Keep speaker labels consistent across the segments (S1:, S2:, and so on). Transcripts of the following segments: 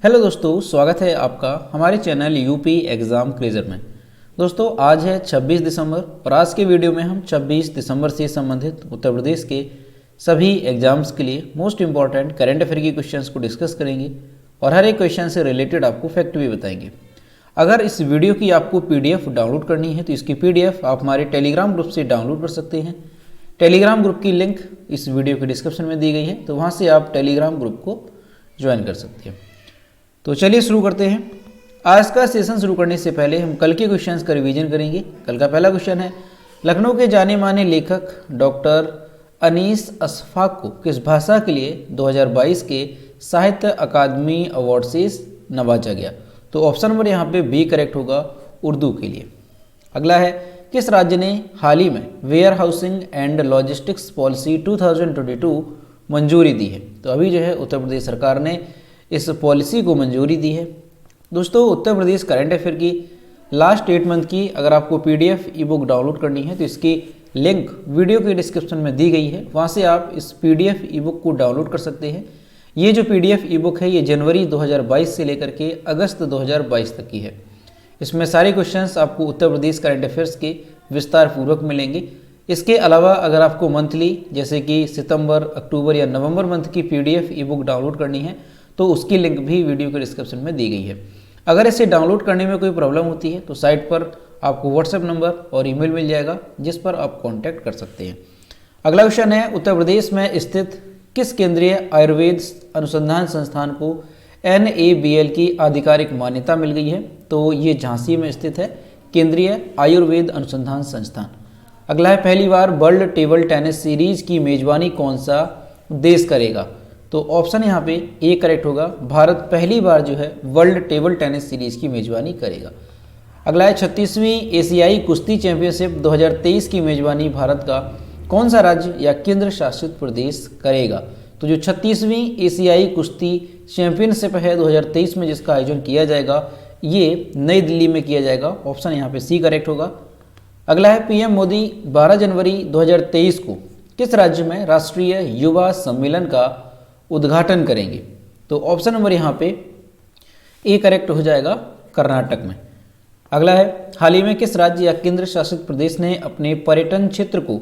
S1: Hello दोस्तों, स्वागत है आपका हमारे चैनल यूपी एग्ज़ाम क्रेजर में। दोस्तों आज है 26 दिसंबर और आज के वीडियो में हम 26 दिसंबर से संबंधित उत्तर प्रदेश के सभी एग्जाम्स के लिए मोस्ट इंपॉर्टेंट करंट अफेयर के क्वेश्चंस को डिस्कस करेंगे और हर एक क्वेश्चन से रिलेटेड आपको फैक्ट भी बताएंगे। अगर इस वीडियो की आपको PDF डाउनलोड करनी है तो इसकी PDF आप हमारे टेलीग्राम ग्रुप से डाउनलोड कर सकते हैं। टेलीग्राम ग्रुप की लिंक इस वीडियो के डिस्क्रिप्शन में दी गई है, तो वहाँ से आप टेलीग्राम ग्रुप को ज्वाइन कर सकते हैं। तो चलिए शुरू करते हैं। आज का सेशन शुरू करने से पहले हम कल के क्वेश्चंस का रिवीजन करेंगे। कल का पहला क्वेश्चन है, लखनऊ के जाने माने लेखक डॉक्टर अनीस अशफाक को किस भाषा के लिए 2022 के साहित्य अकादमी अवार्ड से नवाजा गया? तो ऑप्शन नंबर यहाँ पे बी करेक्ट होगा, उर्दू के लिए। अगला है, किस राज्य ने हाल ही में warehousing and logistics policy 2022 मंजूरी दी है? तो अभी जो है उत्तर प्रदेश सरकार ने इस पॉलिसी को मंजूरी दी है। दोस्तों उत्तर प्रदेश करंट अफेयर की लास्ट 8 मंथ की अगर आपको PDF ई बुक डाउनलोड करनी है तो इसकी लिंक वीडियो के डिस्क्रिप्शन में दी गई है, वहाँ से आप इस PDF ई बुक को डाउनलोड कर सकते हैं। ये जो PDF ई बुक है ये जनवरी 2022 से लेकर के अगस्त 2022 तक की है। इसमें सारे क्वेश्चंस आपको उत्तर प्रदेश करंट अफेयर्स के विस्तार पूर्वक मिलेंगे। इसके अलावा अगर आपको मंथली जैसे कि सितंबर, अक्टूबर या नवंबर मंथ की PDF ई बुक डाउनलोड करनी है तो उसकी लिंक भी वीडियो के डिस्क्रिप्शन में दी गई है। अगर इसे डाउनलोड करने में कोई प्रॉब्लम होती है तो साइट पर आपको व्हाट्सएप नंबर और ईमेल मिल जाएगा जिस पर आप कांटेक्ट कर सकते हैं। अगला क्वेश्चन है, उत्तर प्रदेश में स्थित किस केंद्रीय आयुर्वेद अनुसंधान संस्थान को NABL की आधिकारिक मान्यता मिल गई है? तो ये झांसी में स्थित है केंद्रीय आयुर्वेद अनुसंधान संस्थान। अगला है, पहली बार वर्ल्ड टेबल टेनिस सीरीज की मेजबानी कौन सा देश करेगा? तो ऑप्शन यहाँ पे ए करेक्ट होगा, भारत पहली बार जो है वर्ल्ड टेबल टेनिस सीरीज की मेजबानी करेगा। अगला है, 36वीं एशियाई कुश्ती चैंपियनशिप 2023 की मेजबानी भारत का कौन सा राज्य या केंद्र शासित प्रदेश करेगा? तो जो 36वीं एशियाई कुश्ती चैंपियनशिप है 2023 में जिसका आयोजन किया जाएगा ये नई दिल्ली में किया जाएगा। ऑप्शन यहाँ पे सी करेक्ट होगा। अगला है, PM मोदी 12 जनवरी 2023 को किस राज्य में राष्ट्रीय युवा सम्मेलन का उद्घाटन करेंगे? तो ऑप्शन नंबर यहाँ पे ए करेक्ट हो जाएगा, कर्नाटक में। अगला है, हाल ही में किस राज्य या केंद्र शासित प्रदेश ने अपने पर्यटन क्षेत्र को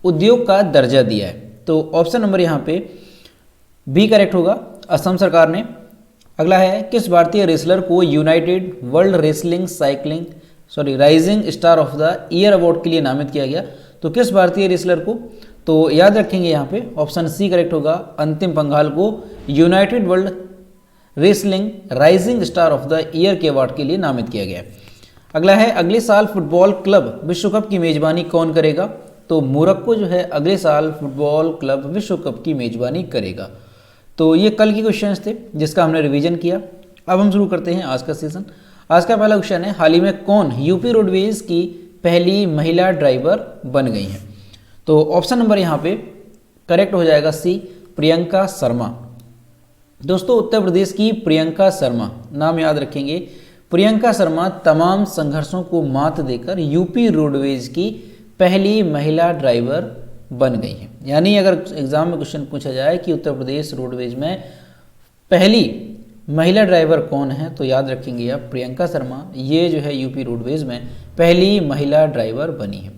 S1: उद्योग का दर्जा दिया है? तो ऑप्शन नंबर यहाँ पे बी करेक्ट होगा, असम सरकार ने। अगला है, किस भारतीय रेसलर को United world wrestling rising star of the year award के लिए नामित किया गया? तो किस भारतीय रेसलर को? तो याद रखेंगे यहाँ पे ऑप्शन सी करेक्ट होगा, अंतिम पंघाल को United world wrestling rising star of the year के अवार्ड के लिए नामित किया गया है। अगला है, अगले साल फुटबॉल क्लब विश्व कप की मेजबानी कौन करेगा? तो मोरक्को जो है अगले साल फुटबॉल क्लब विश्व कप की मेजबानी करेगा। तो ये कल के क्वेश्चंस थे जिसका हमने रिवीजन किया। अब हम शुरू करते हैं आज का सेशन। आज का पहला क्वेश्चन है, हाल ही में कौन यूपी रोडवेज की पहली महिला ड्राइवर बन गई हैं? तो ऑप्शन नंबर यहाँ पे करेक्ट हो जाएगा सी, प्रियंका शर्मा। दोस्तों उत्तर प्रदेश की प्रियंका शर्मा, नाम याद रखेंगे, प्रियंका शर्मा तमाम संघर्षों को मात देकर यूपी रोडवेज की पहली महिला ड्राइवर बन गई है। यानी अगर एग्जाम में क्वेश्चन पूछा जाए कि उत्तर प्रदेश रोडवेज में पहली महिला ड्राइवर कौन है तो याद रखेंगे आप प्रियंका शर्मा, ये जो है यूपी रोडवेज में पहली महिला ड्राइवर बनी है।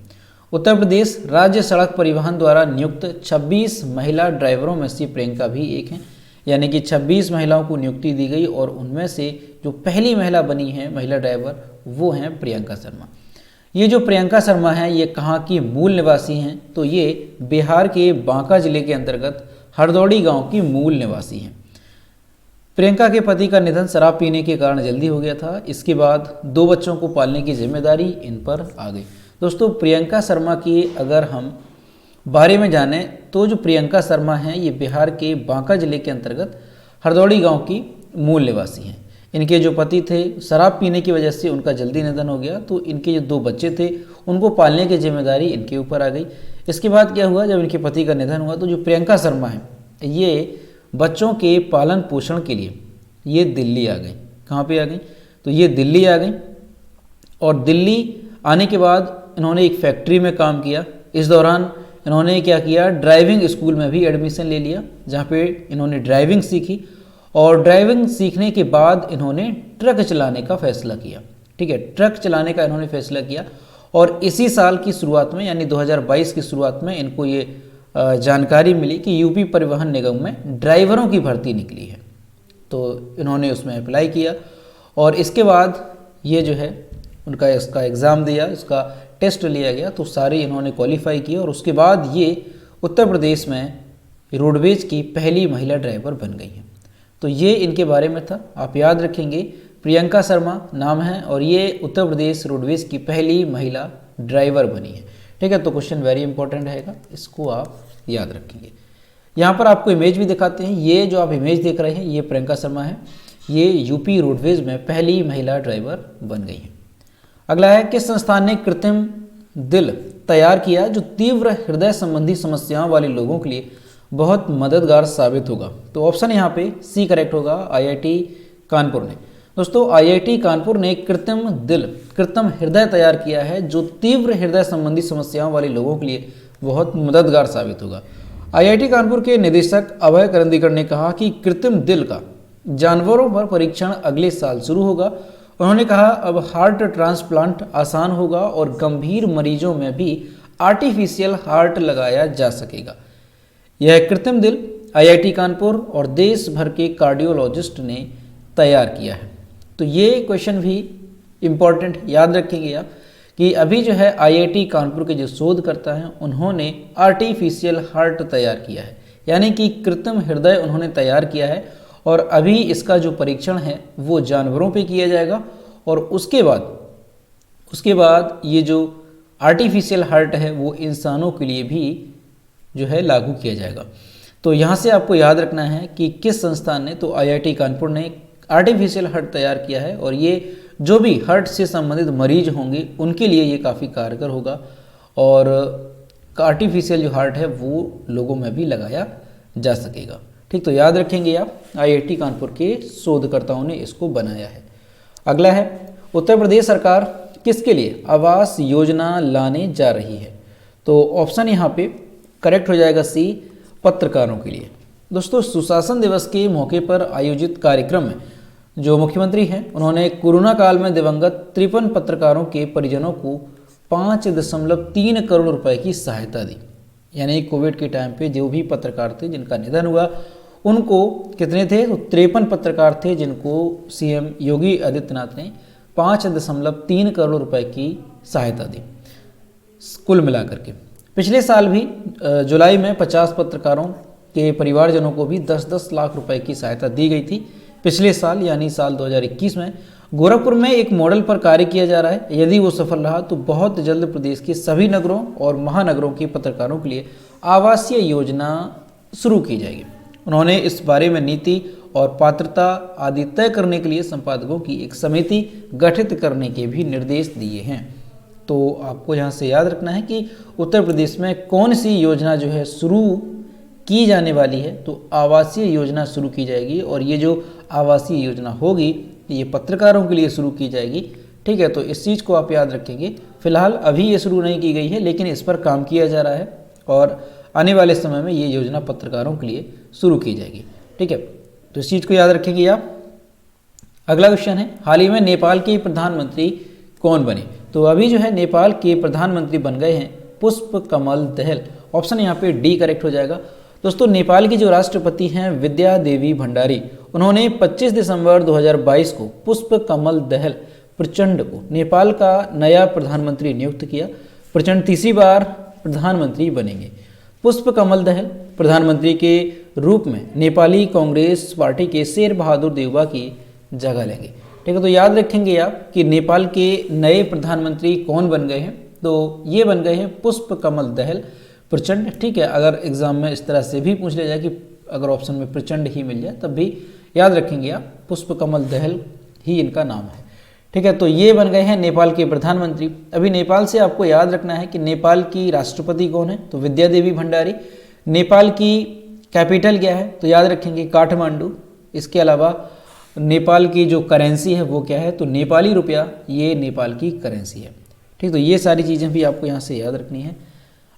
S1: उत्तर प्रदेश राज्य सड़क परिवहन द्वारा नियुक्त 26 महिला ड्राइवरों में से प्रियंका भी एक हैं, यानी कि 26 महिलाओं को नियुक्ति दी गई और उनमें से जो पहली महिला बनी है महिला ड्राइवर वो हैं प्रियंका शर्मा। ये जो प्रियंका शर्मा हैं ये कहाँ की मूल निवासी हैं? तो ये बिहार के बांका जिले के अंतर्गत हरदौड़ी गाँव की मूल निवासी हैं। प्रियंका के पति का निधन शराब पीने के कारण जल्दी हो गया था। इसके बाद 2 बच्चों को पालने की जिम्मेदारी इन पर आ गई। दोस्तों प्रियंका शर्मा की अगर हम बारे में जानें तो जो प्रियंका शर्मा हैं ये बिहार के बांका जिले के अंतर्गत हरदौड़ी गांव की मूल निवासी हैं। इनके जो पति थे शराब पीने की वजह से उनका जल्दी निधन हो गया, तो इनके जो 2 बच्चे थे उनको पालने की जिम्मेदारी इनके ऊपर आ गई। इसके बाद क्या हुआ, जब इनके पति का निधन हुआ तो जो प्रियंका शर्मा है ये बच्चों के पालन पोषण के लिए ये दिल्ली आ गई। कहाँ पे आ गई? तो ये दिल्ली आ गई और दिल्ली आने के बाद इन्होंने एक फैक्ट्री में काम किया। इस दौरान इन्होंने क्या किया, ड्राइविंग स्कूल में भी एडमिशन ले लिया जहाँ पे इन्होंने ड्राइविंग सीखी और ड्राइविंग सीखने के बाद इन्होंने ट्रक चलाने का फैसला किया। ठीक है, ट्रक चलाने का इन्होंने फैसला किया और इसी साल की शुरुआत में यानी 2022 की शुरुआत में इनको ये जानकारी मिली कि यूपी परिवहन निगम में ड्राइवरों की भर्ती निकली है। तो इन्होंने उसमें अप्लाई किया और इसके बाद ये जो है उनका इसका एग्ज़ाम दिया, इसका टेस्ट लिया गया, तो सारे इन्होंने क्वालिफाई किया और उसके बाद ये उत्तर प्रदेश में रोडवेज की पहली महिला ड्राइवर बन गई हैं। तो ये इनके बारे में था, आप याद रखेंगे। प्रियंका शर्मा नाम है और ये उत्तर प्रदेश रोडवेज की पहली महिला ड्राइवर बनी है। ठीक है, तो क्वेश्चन वेरी इंपॉर्टेंट रहेगा, इसको आप याद रखेंगे। यहाँ पर आपको इमेज भी दिखाते हैं, ये जो आप इमेज देख रहे हैं ये प्रियंका शर्मा है, ये यूपी रोडवेज में पहली महिला ड्राइवर बन गई है। अगला है, किस संस्थान ने कृत्रिम दिल तैयार किया जो तीव्र हृदय संबंधी समस्याओं वाले लोगों के लिए बहुत मददगार साबित होगा? तो ऑप्शन यहाँ पे सी करेक्ट होगा, आईआईटी कानपुर ने। दोस्तों आईआईटी कानपुर ने कृत्रिम हृदय तैयार किया है जो तीव्र हृदय संबंधी समस्याओं वाले लोगों के लिए बहुत मददगार साबित होगा। आईआईटी कानपुर के निदेशक अभय करंदीकर ने कहा कि कृत्रिम दिल का जानवरों पर परीक्षण अगले साल शुरू होगा। उन्होंने कहा अब हार्ट ट्रांसप्लांट आसान होगा और गंभीर मरीजों में भी आर्टिफिशियल हार्ट लगाया जा सकेगा। यह कृत्रिम दिल आईआईटी कानपुर और देश भर के कार्डियोलॉजिस्ट ने तैयार किया है। तो ये क्वेश्चन भी इम्पॉर्टेंट याद रखेंगे आप कि अभी जो है आईआईटी कानपुर के जो शोधकर्ता हैं उन्होंने आर्टिफिशियल हार्ट तैयार किया है, यानी कि कृत्रिम हृदय उन्होंने तैयार किया है और अभी इसका जो परीक्षण है वो जानवरों पे किया जाएगा और उसके बाद ये जो आर्टिफिशियल हार्ट है वो इंसानों के लिए भी जो है लागू किया जाएगा। तो यहाँ से आपको याद रखना है कि किस संस्थान ने, तो आईआईटी कानपुर ने आर्टिफिशियल हार्ट तैयार किया है और ये जो भी हार्ट से संबंधित मरीज होंगे उनके लिए ये काफ़ी कारगर होगा और आर्टिफिशियल जो हार्ट है वो लोगों में भी लगाया जा सकेगा। ठीक, तो याद रखेंगे आप, आईआईटी कानपुर के शोधकर्ताओं ने इसको बनाया है। अगला है, उत्तर प्रदेश सरकार किसके लिए आवास योजना लाने जा रही है? तो ऑप्शन यहाँ पे करेक्ट हो जाएगा सी, पत्रकारों के लिए। दोस्तों सुशासन दिवस के मौके पर आयोजित कार्यक्रम में जो मुख्यमंत्री हैं उन्होंने कोरोना काल में दिवंगत 53 पत्रकारों के परिजनों को 5.3 करोड़ रुपए की सहायता दी। यानी कोविड के टाइम पे जो भी पत्रकार थे जिनका निधन हुआ उनको कितने थे, तो 53 पत्रकार थे जिनको सीएम योगी आदित्यनाथ ने 5.3 करोड़ रुपए की सहायता दी कुल मिलाकर के। पिछले साल भी जुलाई में 50 पत्रकारों के परिवारजनों को भी 10-10 लाख रुपए की सहायता दी गई थी। पिछले साल यानी साल 2021 में गोरखपुर में एक मॉडल पर कार्य किया जा रहा है। यदि वो सफल रहा तो बहुत जल्द प्रदेश के सभी नगरों और महानगरों के पत्रकारों के लिए आवासीय योजना शुरू की जाएगी। उन्होंने इस बारे में नीति और पात्रता आदि तय करने के लिए संपादकों की एक समिति गठित करने के भी निर्देश दिए हैं। तो आपको यहाँ से याद रखना है कि उत्तर प्रदेश में कौन सी योजना जो है शुरू की जाने वाली है, तो आवासीय योजना शुरू की जाएगी और ये जो आवासीय योजना होगी ये पत्रकारों के लिए शुरू की जाएगी। ठीक है, तो इस चीज़ को आप याद रखेंगे। फिलहाल अभी ये शुरू नहीं की गई है लेकिन इस पर काम किया जा रहा है और आने वाले समय में ये योजना पत्रकारों के लिए शुरू की जाएगी। ठीक है, तो इस चीज़ को याद रखेंगे आप। अगला क्वेश्चन है, हाल ही में नेपाल के प्रधानमंत्री कौन बने? तो अभी जो है नेपाल के प्रधानमंत्री बन गए हैं पुष्प कमल दहल। ऑप्शन यहाँ पे डी करेक्ट हो जाएगा। दोस्तों नेपाल की जो राष्ट्रपति हैं विद्या देवी भंडारी, उन्होंने 25 दिसंबर 2022 को पुष्प कमल दहल प्रचंड को नेपाल का नया प्रधानमंत्री नियुक्त किया। प्रचंड तीसरी बार प्रधानमंत्री बनेंगे। पुष्प कमल दहल प्रधानमंत्री के रूप में नेपाली कांग्रेस पार्टी के शेर बहादुर देउबा की जगह लेंगे। ठीक है, तो याद रखेंगे आप कि नेपाल के नए प्रधानमंत्री कौन बन गए हैं, तो ये बन गए हैं पुष्प कमल दहल प्रचंड। ठीक है, अगर एग्जाम में इस तरह से भी पूछ लिया जाए कि अगर ऑप्शन में प्रचंड ही मिल जाए तब भी याद रखेंगे आप पुष्प कमल दहल ही इनका नाम है। ठीक है, तो ये बन गए हैं नेपाल के प्रधानमंत्री। अभी नेपाल से आपको याद रखना है कि नेपाल की राष्ट्रपति कौन है, तो विद्या देवी भंडारी। नेपाल की कैपिटल क्या है, तो याद रखेंगे काठमांडू। इसके अलावा नेपाल की जो करेंसी है वो क्या है, तो नेपाली रुपया, ये नेपाल की करेंसी है। ठीक, तो ये सारी चीज़ें भी आपको यहाँ से याद रखनी है।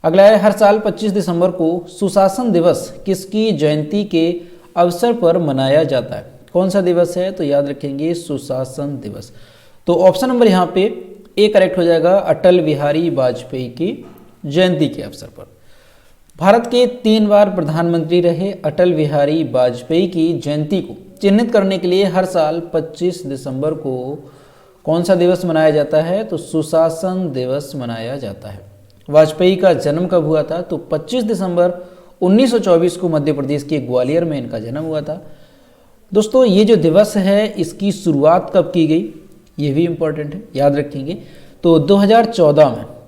S1: अगला है, हर साल 25 दिसंबर को सुशासन दिवस किसकी जयंती के अवसर पर मनाया जाता है? कौन सा दिवस है? तो याद रखेंगे सुशासन दिवस। तो ऑप्शन नंबर यहाँ पे ए करेक्ट हो जाएगा, अटल बिहारी वाजपेयी की जयंती के अवसर पर। भारत के 3 बार प्रधानमंत्री रहे अटल बिहारी वाजपेयी की जयंती को चिन्हित करने के लिए हर साल 25 दिसंबर को कौन सा दिवस मनाया जाता है? तो सुशासन दिवस मनाया जाता है। वाजपेयी का जन्म कब हुआ था? तो 25 दिसंबर 1924 को मध्य प्रदेश के ग्वालियर में इनका जन्म हुआ था। दोस्तों ये जो दिवस है इसकी शुरुआत कब की गई, ये भी इम्पोर्टेंट है, याद रखेंगे। तो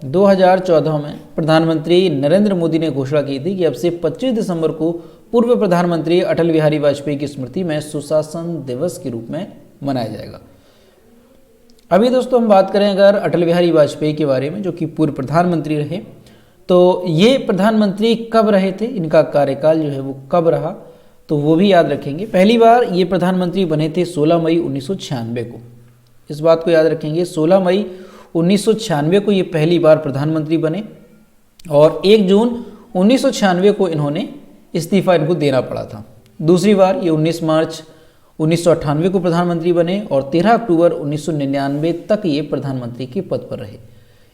S1: 2014 में प्रधानमंत्री नरेंद्र मोदी ने घोषणा की थी कि अब से 25 दिसंबर को पूर्व प्रधानमंत्री अटल बिहारी वाजपेयी की स्मृति में सुशासन दिवस के रूप में मनाया जाएगा। अभी दोस्तों हम बात करें अगर अटल बिहारी वाजपेयी के बारे में, जो कि पूर्व प्रधानमंत्री रहे, तो ये प्रधानमंत्री कब रहे थे, इनका कार्यकाल जो है वो कब रहा, तो वो भी याद रखेंगे। पहली बार ये प्रधानमंत्री बने थे 16 मई 1996 को, इस बात को याद रखेंगे। 16 मई 1996 को ये पहली बार प्रधानमंत्री बने और 1 जून 1996 को इन्होंने इस्तीफा इनको देना पड़ा था। दूसरी बार ये 19 मार्च 1998 को प्रधानमंत्री बने और 13 अक्टूबर 1999 तक ये प्रधानमंत्री के पद पर रहे।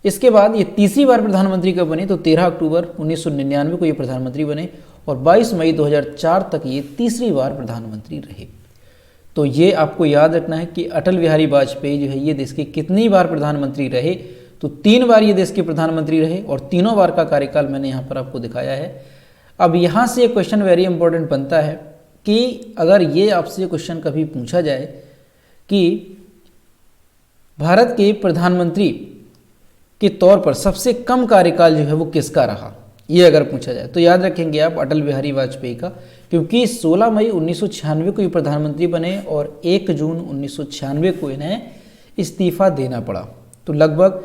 S1: इसके बाद ये तीसरी बार प्रधानमंत्री कब बने? तो 13 अक्टूबर 1999 को ये प्रधानमंत्री बने और 22 मई 2004 तक ये तीसरी बार प्रधानमंत्री रहे। तो ये आपको याद रखना है कि अटल बिहारी वाजपेयी जो है ये देश के कितनी बार प्रधानमंत्री रहे? तो 3 बार ये देश के प्रधानमंत्री रहे और तीनों बार का कार्यकाल मैंने यहाँ पर आपको दिखाया है। अब यहाँ से एक क्वेश्चन वेरी इंपॉर्टेंट बनता है कि अगर ये आपसे क्वेश्चन कभी पूछा जाए कि भारत के प्रधानमंत्री के तौर पर सबसे कम कार्यकाल जो है वो किसका रहा, ये अगर पूछा जाए तो याद रखेंगे आप अटल बिहारी वाजपेयी का, क्योंकि 16 मई 1996 को ये प्रधानमंत्री बने और 1 जून 1996 को इन्हें इस्तीफा देना पड़ा। तो लगभग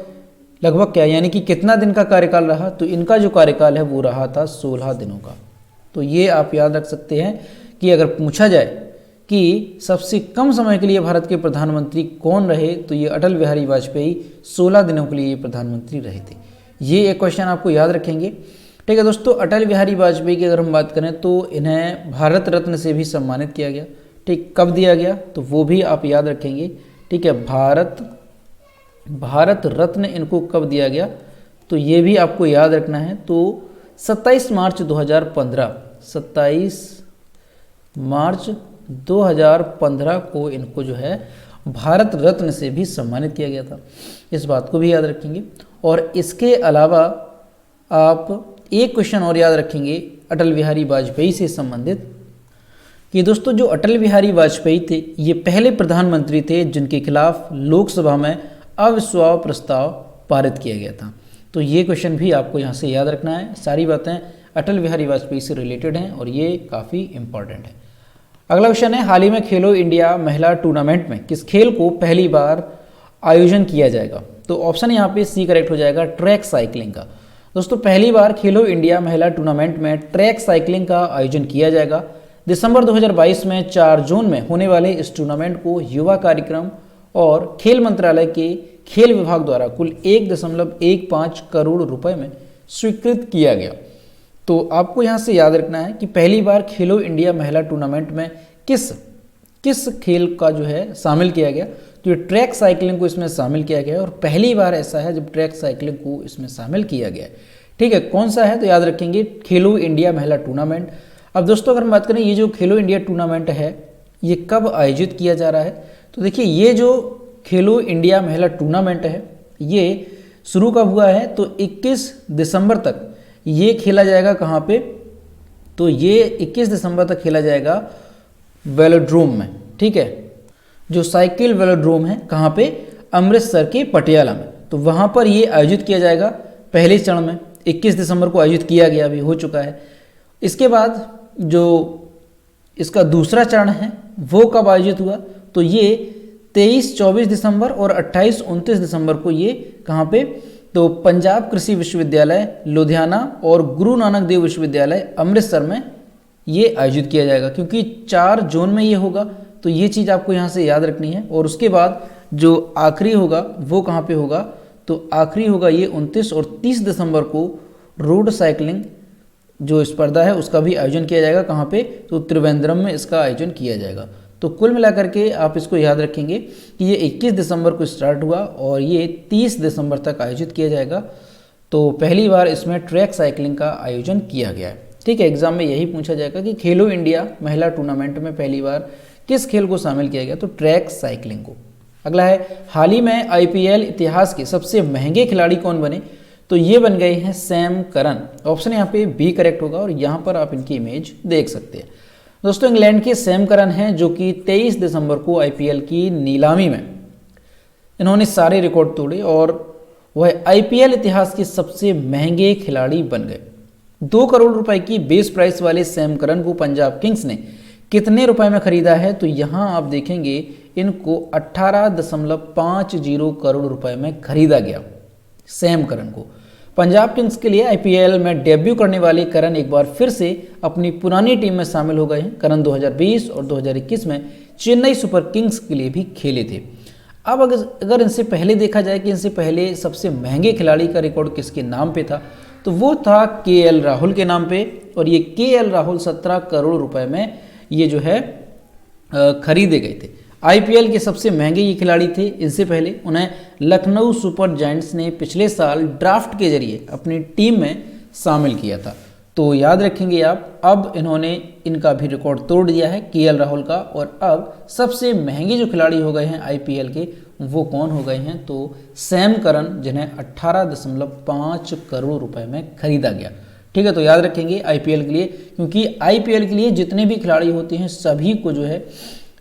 S1: क्या यानी कि कितना दिन का कार्यकाल रहा? तो इनका जो कार्यकाल है वो रहा था 16 दिनों का। तो ये आप याद रख सकते हैं कि अगर पूछा जाए कि सबसे कम समय के लिए भारत के प्रधानमंत्री कौन रहे, तो ये अटल बिहारी वाजपेयी 16 दिनों के लिए ये प्रधानमंत्री रहे थे। ये एक क्वेश्चन आपको याद रखेंगे। ठीक है दोस्तों, अटल बिहारी वाजपेयी की अगर हम बात करें तो इन्हें भारत रत्न से भी सम्मानित किया गया। ठीक, कब दिया गया तो वो भी आप याद रखेंगे। ठीक है, भारत रत्न इनको कब दिया गया तो ये भी आपको याद रखना है। तो 27 मार्च 2015 को इनको जो है भारत रत्न से भी सम्मानित किया गया था, इस बात को भी याद रखेंगे। और इसके अलावा आप एक क्वेश्चन और याद रखेंगे अटल बिहारी वाजपेयी से संबंधित कि दोस्तों जो अटल बिहारी वाजपेयी थे ये पहले प्रधानमंत्री थे जिनके खिलाफ लोकसभा में अविश्वास प्रस्ताव पारित किया गया था। तो ये क्वेश्चन भी आपको यहाँ से याद रखना है। सारी बातें अटल बिहारी वाजपेयी से रिलेटेड हैं और ये काफ़ी इंपॉर्टेंट है। अगला क्वेश्चन है, हाल ही में खेलो इंडिया महिला टूर्नामेंट में किस खेल को पहली बार आयोजन किया जाएगा? तो ऑप्शन यहाँ पे सी करेक्ट हो जाएगा, ट्रैक साइकिलिंग का। दोस्तों पहली बार खेलो इंडिया महिला टूर्नामेंट में ट्रैक साइकिलिंग का आयोजन किया जाएगा। दिसंबर 2022 में 4 जून में होने वाले इस टूर्नामेंट को युवा कार्यक्रम और खेल मंत्रालय के खेल विभाग द्वारा कुल 1.15 करोड़ रुपए में स्वीकृत किया गया। तो आपको यहाँ से याद रखना है कि पहली बार खेलो इंडिया महिला टूर्नामेंट में किस खेल का जो है शामिल किया गया, तो ये ट्रैक साइकिलिंग को इसमें शामिल किया गया है और पहली बार ऐसा है जब ट्रैक साइकिलिंग को इसमें शामिल किया गया है। ठीक है, कौन सा है तो याद रखेंगे खेलो इंडिया महिला टूर्नामेंट। अब दोस्तों अगर हम बात करें ये जो खेलो इंडिया टूर्नामेंट है ये कब आयोजित किया जा रहा है, तो देखिए ये जो खेलो इंडिया महिला टूर्नामेंट है ये शुरू कब हुआ है तो 21 दिसंबर तक ये खेला जाएगा। कहाँ पे, तो ये 21 दिसंबर तक खेला जाएगा वेलोड्रोम में। ठीक है, जो साइकिल वेलोड्रोम है कहाँ पे, अमृतसर के पटियाला में, तो वहाँ पर ये आयोजित किया जाएगा। पहले चरण में 21 दिसंबर को आयोजित किया गया, अभी हो चुका है। इसके बाद जो इसका दूसरा चरण है वो कब आयोजित हुआ, तो ये 23-24 दिसंबर और 28-29 दिसंबर को ये कहाँ पे, तो पंजाब कृषि विश्वविद्यालय लुधियाना और गुरु नानक देव विश्वविद्यालय अमृतसर में ये आयोजित किया जाएगा। क्योंकि 4 जून में ये होगा तो ये चीज़ आपको यहाँ से याद रखनी है। और उसके बाद जो आखिरी होगा वो कहाँ पे होगा, तो आखिरी होगा ये 29 और 30 दिसंबर को रोड साइकिलिंग जो स्पर्धा है उसका भी आयोजन किया जाएगा। कहाँ पे? तो त्रिवेंद्रम में इसका आयोजन किया जाएगा। तो कुल मिलाकर के आप इसको याद रखेंगे कि ये 21 दिसंबर को स्टार्ट हुआ और ये 30 दिसंबर तक आयोजित किया जाएगा। तो पहली बार इसमें ट्रैक साइकिलिंग का आयोजन किया गया है। ठीक है, एग्जाम में यही पूछा जाएगा कि खेलो इंडिया महिला टूर्नामेंट में पहली बार किस खेल को शामिल किया गया? तो ट्रैक साइकिलिंग को। अगला है, हाल ही में आईपीएल इतिहास के सबसे महंगे खिलाड़ी कौन बने? तो ये बन गए हैं सैम करन। ऑप्शन यहाँ पे बी करेक्ट होगा और यहाँ पर आप इनकी इमेज देख सकते हैं। दोस्तों इंग्लैंड के सैम करन हैं जो कि 23 दिसंबर को आईपीएल की नीलामी में इन्होंने सारे रिकॉर्ड तोड़े और वह आईपीएल इतिहास के सबसे महंगे खिलाड़ी बन गए। 2 करोड़ रुपए की बेस प्राइस वाले सैम करन को पंजाब किंग्स ने कितने रुपए में खरीदा है? तो यहाँ आप देखेंगे इनको 18.50 करोड़ रुपए में खरीदा गया सैम करन को। पंजाब किंग्स के लिए आईपीएल में डेब्यू करने वाले करन एक बार फिर से अपनी पुरानी टीम में शामिल हो गए हैं। करन 2020 और 2021 में चेन्नई सुपर किंग्स के लिए भी खेले थे। अब अगर इनसे पहले देखा जाए कि इनसे पहले सबसे महंगे खिलाड़ी का रिकॉर्ड किसके नाम पे था, तो वो था केएल राहुल के नाम पे और ये केएल राहुल 17 करोड़ रुपए में ये जो है खरीदे गए थे। आईपीएल के सबसे महंगे ये खिलाड़ी थे। इनसे पहले उन्हें लखनऊ सुपर जायंट्स ने पिछले साल ड्राफ्ट के जरिए अपनी टीम में शामिल किया था। तो याद रखेंगे आप, अब इन्होंने इनका भी रिकॉर्ड तोड़ दिया है केएल राहुल का। और अब सबसे महंगे जो खिलाड़ी हो गए हैं आईपीएल के, वो कौन हो गए हैं? तो सैम करन, जिन्हें 18.5 करोड़ रुपए में खरीदा गया। ठीक है, तो याद रखेंगे आईपीएल के लिए, क्योंकि आईपीएल के लिए जितने भी खिलाड़ी होते हैं सभी को जो है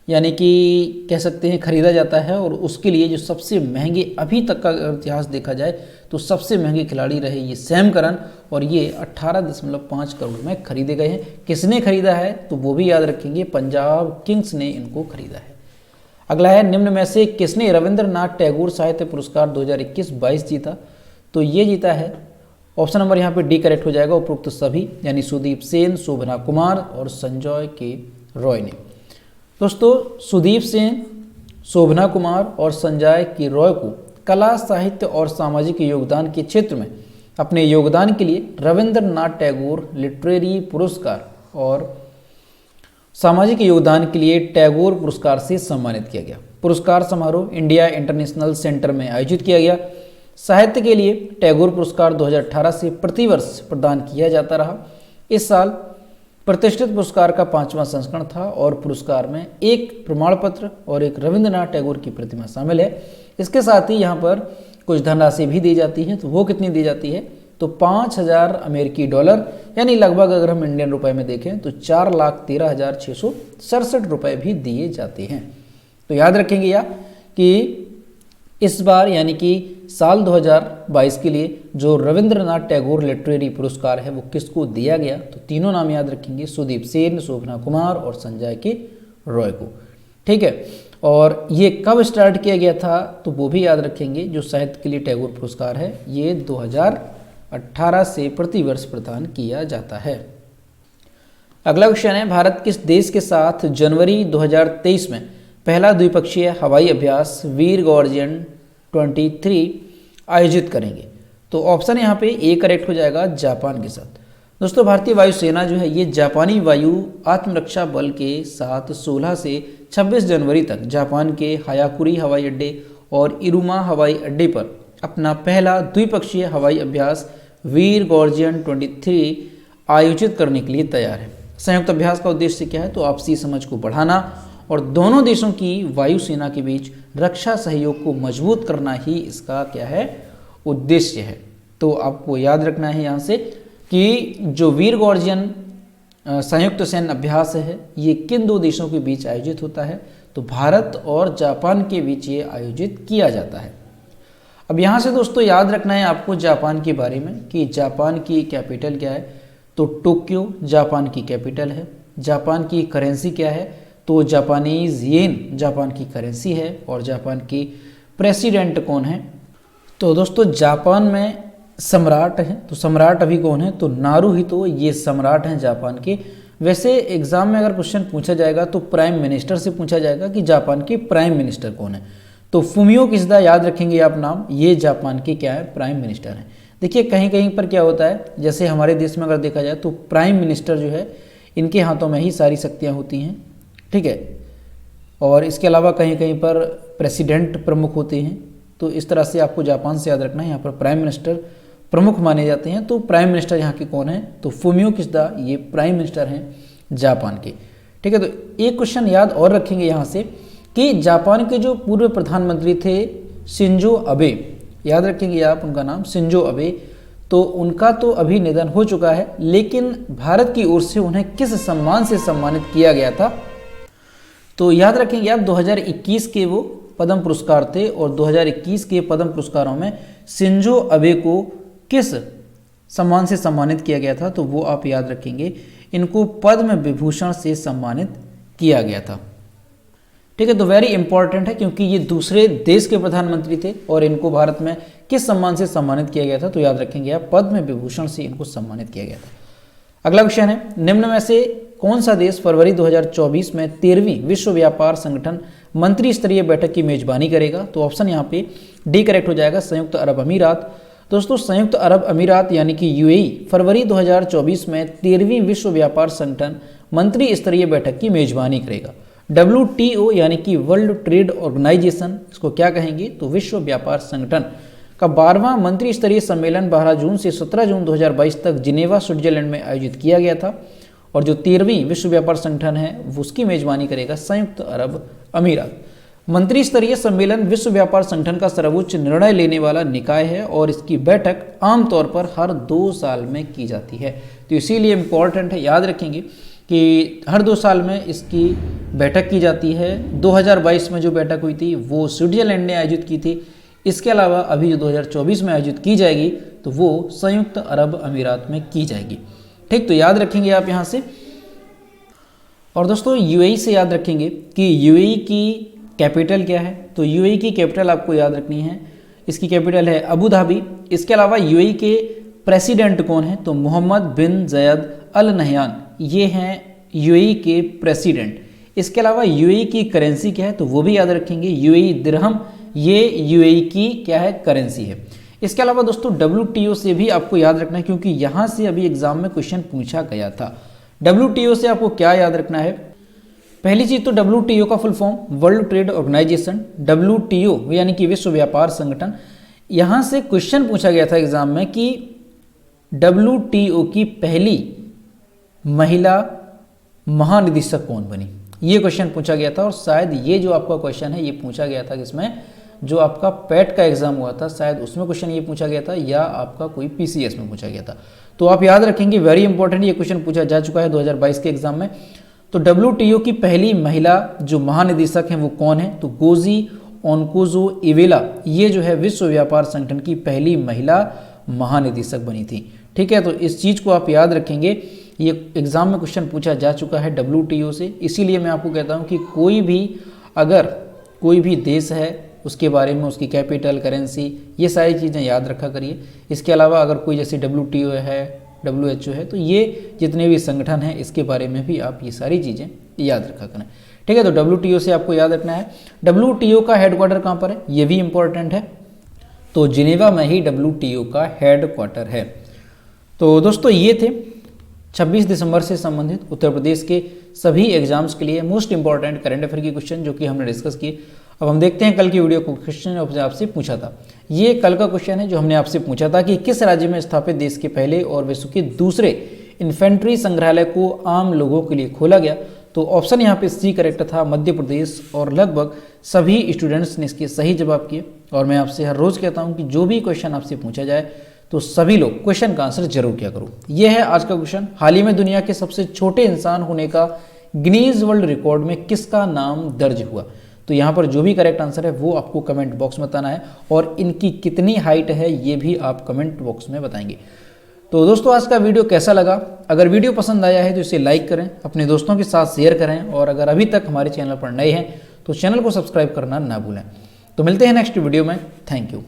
S1: यानी कि कह सकते हैं खरीदा जाता है। और उसके लिए जो सबसे महंगे अभी तक का इतिहास देखा जाए तो सबसे महंगे खिलाड़ी रहे ये सैम करन और ये 18.5 करोड़ में खरीदे गए हैं। किसने खरीदा है? तो वो भी याद रखेंगे, पंजाब किंग्स ने इनको खरीदा है। अगला है, निम्न में से किसने रविंद्रनाथ टैगोर साहित्य पुरस्कार 2021-22 जीता? तो ये जीता है, ऑप्शन नंबर यहाँ पे डी करेक्ट हो जाएगा, उपरोक्त सभी, यानी सुदीप सेन, शोभना कुमार और संजय के रॉय ने। दोस्तों सुदीप सेन, शोभना कुमार और संजय के रॉय को कला, साहित्य और सामाजिक योगदान के क्षेत्र में अपने योगदान के लिए रविंद्रनाथ टैगोर लिटरेरी पुरस्कार और सामाजिक योगदान के लिए टैगोर पुरस्कार से सम्मानित किया गया। पुरस्कार समारोह इंडिया इंटरनेशनल सेंटर में आयोजित किया गया। साहित्य के लिए टैगोर पुरस्कार 2018 से प्रतिवर्ष प्रदान किया जाता रहा। इस साल प्रतिष्ठित पुरस्कार का 5वां संस्करण था और पुरस्कार में एक प्रमाण पत्र और एक रविंद्रनाथ टैगोर की प्रतिमा शामिल है। इसके साथ ही यहाँ पर कुछ धनराशि भी दी जाती है। तो वो कितनी दी जाती है? तो 5,000 अमेरिकी डॉलर, यानी लगभग अगर हम इंडियन रुपए में देखें तो 4,13,667 रुपए भी दिए जाते हैं। तो याद रखेंगे या कि इस बार यानी कि साल 2022 के लिए जो रविंद्रनाथ टैगोर लिटरेरी पुरस्कार है वो किसको दिया गया? तो तीनों नाम याद रखेंगे, सुदीप सेन, शोभना कुमार और संजय के रॉय को। ठीक है, और ये कब स्टार्ट किया गया था? तो वो भी याद रखेंगे। जो साहित्य के लिए टैगोर पुरस्कार है ये 2018 से प्रतिवर्ष प्रदान किया जाता है। अगला क्वेश्चन है, भारत किस देश के साथ जनवरी 2023 में पहला द्विपक्षीय हवाई अभ्यास वीर गॉर्जियन 23 आयोजित करेंगे? तो ऑप्शन यहाँ पे ए करेक्ट हो जाएगा, जापान के साथ। दोस्तों भारतीय वायुसेना जो है ये जापानी वायु आत्मरक्षा बल के साथ 16 से 26 जनवरी तक जापान के हायाकुरी हवाई अड्डे और इरुमा हवाई अड्डे पर अपना पहला द्विपक्षीय हवाई अभ्यास वीर गॉर्जियन 23 आयोजित करने के लिए तैयार है। संयुक्त अभ्यास का उद्देश्य क्या है? तो आपसी समझ को बढ़ाना और दोनों देशों की वायुसेना के बीच रक्षा सहयोग को मजबूत करना ही इसका क्या है? उद्देश्य है। तो आपको याद रखना है यहाँ से कि जो वीर गॉर्जियन संयुक्त सैन्य अभ्यास है ये किन दो देशों के बीच आयोजित होता है? तो भारत और जापान के बीच ये आयोजित किया जाता है। अब यहाँ से दोस्तों याद रखना है आपको जापान के बारे में कि जापान की कैपिटल क्या है? तो टोक्यो जापान की कैपिटल है। जापान की करेंसी क्या है? तो जापानीज येन जापान की करेंसी है। और जापान की प्रेसिडेंट कौन है? तो दोस्तों जापान में सम्राट हैं। तो सम्राट अभी कौन है? तो नारुहितो ये सम्राट हैं जापान के। वैसे एग्जाम में अगर क्वेश्चन पूछा जाएगा तो प्राइम मिनिस्टर से पूछा जाएगा कि जापान के प्राइम मिनिस्टर कौन है। तो फुमियो किशिदा याद रखेंगे आप नाम, ये जापान के क्या है? प्राइम मिनिस्टर हैं। देखिए कहीं कहीं पर क्या होता है, जैसे हमारे देश में अगर देखा जाए तो प्राइम मिनिस्टर जो है इनके हाथों में ही सारी शक्तियाँ होती हैं, ठीक है। और इसके अलावा कहीं कहीं पर प्रेसिडेंट प्रमुख होते हैं। तो इस तरह से आपको जापान से याद रखना है, यहाँ पर प्राइम मिनिस्टर प्रमुख माने जाते हैं। तो प्राइम मिनिस्टर यहाँ के कौन है, तो फुमियो किशिदा ये प्राइम मिनिस्टर हैं जापान के, ठीक है। तो एक क्वेश्चन याद और रखेंगे यहाँ से कि जापान के जो पूर्व प्रधानमंत्री थे शिंजो अबे, याद रखेंगे आप उनका नाम शिंजो अबे, तो उनका तो अभी निधन हो चुका है, लेकिन भारत की ओर से उन्हें किस सम्मान से सम्मानित किया गया था, तो याद रखेंगे आप 2021 के वो पद्म पुरस्कार थे और 2021 के पद्म पुरस्कारों में शिंजो अबे को किस सम्मान से सम्मानित किया गया था, तो वो आप याद रखेंगे, इनको पद्म विभूषण से सम्मानित किया गया था, ठीक है। तो वेरी इंपॉर्टेंट है क्योंकि ये दूसरे देश के प्रधानमंत्री थे और इनको भारत में किस सम्मान से सम्मानित किया गया था, तो याद रखेंगे आप पद्म विभूषण से इनको सम्मानित किया गया था। अगला क्वेश्चन है, निम्न में से कौन सा देश फरवरी 2024 में 13वीं विश्व व्यापार संगठन मंत्री स्तरीय बैठक की मेजबानी करेगा, तो ऑप्शन यहाँ पे डी करेक्ट हो जाएगा, संयुक्त अरब अमीरात। दोस्तों संयुक्त अरब अमीरात यानी कि यूएई फरवरी 2024 में 13वीं विश्व व्यापार संगठन मंत्री स्तरीय बैठक की मेजबानी करेगा। WTO यानी कि वर्ल्ड ट्रेड ऑर्गेनाइजेशन, इसको क्या कहेंगे, तो विश्व व्यापार संगठन का 12वां मंत्री स्तरीय सम्मेलन 12 जून से 17 जून 2022 तक जिनेवा स्विट्जरलैंड में आयोजित किया गया था और जो 13वीं विश्व व्यापार संगठन है उसकी मेजबानी करेगा संयुक्त अरब अमीरात। मंत्री स्तरीय सम्मेलन विश्व व्यापार संगठन का सर्वोच्च निर्णय लेने वाला निकाय है और इसकी बैठक आमतौर पर हर 2 साल में की जाती है, तो इसीलिए इम्पॉर्टेंट है, याद रखेंगे कि हर 2 साल में इसकी बैठक की जाती है। 2022 में जो बैठक हुई थी वो स्विट्जरलैंड ने आयोजित की थी, इसके अलावा अभी जो 2024 में आयोजित की जाएगी तो वो संयुक्त अरब अमीरात में की जाएगी, ठीक। तो याद रखेंगे आप यहाँ से। और दोस्तों यूएई से याद रखेंगे कि यूएई की कैपिटल क्या है, तो यूएई की कैपिटल आपको याद रखनी है, इसकी कैपिटल है अबू धाबी। इसके अलावा यूएई के प्रेसिडेंट कौन है, तो मोहम्मद बिन जयद अल नहयान, ये हैं यूएई के प्रेसिडेंट। इसके अलावा यूएई की करेंसी क्या है, तो वो भी याद रखेंगे, यूएई दिरहम, ये यूएई की क्या है, करेंसी है। इसके अलावा दोस्तों WTO से भी आपको याद रखना है क्योंकि यहाँ से अभी एग्जाम में क्वेश्चन पूछा गया था। WTO से आपको क्या याद रखना है, पहली चीज तो WTO का full form world trade organisation, WTO यानी कि विश्व व्यापार संगठन। यहाँ से क्वेश्चन पूछा गया था एग्जाम में कि WTO की पहली महिला महानिदेशक कौन बनी, ये क्वेश्चन पूछा गया था और शायद ये जो आपका क्वेश्चन है ये पूछा गया था किसमें, जो आपका पैट का एग्जाम हुआ था शायद उसमें क्वेश्चन ये पूछा गया था या आपका कोई PCS में पूछा गया था। तो आप याद रखेंगे, वेरी इंपॉर्टेंट, ये क्वेश्चन पूछा जा चुका है 2022 के एग्जाम में। तो WTO की पहली महिला जो महानिदेशक हैं वो कौन है, तो गोजी ओनकोजो इवेला, ये जो है विश्व व्यापार संगठन की पहली महिला महानिदेशक बनी थी, ठीक है। तो इस चीज़ को आप याद रखेंगे, ये एग्जाम में क्वेश्चन पूछा जा चुका है WTO से, इसीलिए मैं आपको कहता हूँ कि कोई भी देश है उसके बारे में उसकी कैपिटल, करेंसी, ये सारी चीज़ें याद रखा करिए। इसके अलावा अगर कोई जैसे WTO है, WHO है, तो ये जितने भी संगठन हैं इसके बारे में भी आप ये सारी चीज़ें याद रखा करें, ठीक है। तो WTO से आपको याद रखना है। WTO का हेडक्वार्टर कहाँ पर है, ये भी इंपॉर्टेंट है, तो जिनेवा में ही WTO का हेडक्वार्टर है। तो दोस्तों ये थे 26 दिसंबर से संबंधित उत्तर प्रदेश के सभी एग्जाम्स के लिए मोस्ट इंपॉर्टेंट करंट अफेयर के क्वेश्चन जो कि हमने डिस्कस किए। अब हम देखते हैं कल की वीडियो को, क्वेश्चन आपसे पूछा था, ये कल का क्वेश्चन है जो हमने आपसे पूछा था कि किस राज्य में स्थापित देश के पहले और विश्व के दूसरे इन्फेंट्री संग्रहालय को आम लोगों के लिए खोला गया, तो ऑप्शन यहाँ पे सी करेक्ट था, मध्य प्रदेश, और लगभग सभी स्टूडेंट्स ने इसके सही जवाब किए। और मैं आपसे हर रोज़ कहता हूँ कि जो भी क्वेश्चन आपसे पूछा जाए तो सभी लोग क्वेश्चन का आंसर जरूर किया करो। यह है आज का क्वेश्चन, हाल ही में दुनिया के सबसे छोटे इंसान होने का गिनीज वर्ल्ड रिकॉर्ड में किसका नाम दर्ज हुआ, तो यहाँ पर जो भी करेक्ट आंसर है वो आपको कमेंट बॉक्स में बताना है और इनकी कितनी हाइट है ये भी आप कमेंट बॉक्स में बताएंगे। तो दोस्तों आज का वीडियो कैसा लगा, अगर वीडियो पसंद आया है तो इसे लाइक करें, अपने दोस्तों के साथ शेयर करें और अगर अभी तक हमारे चैनल पर नए हैं तो चैनल को सब्सक्राइब करना ना भूलें। तो मिलते हैं नेक्स्ट वीडियो में, थैंक यू।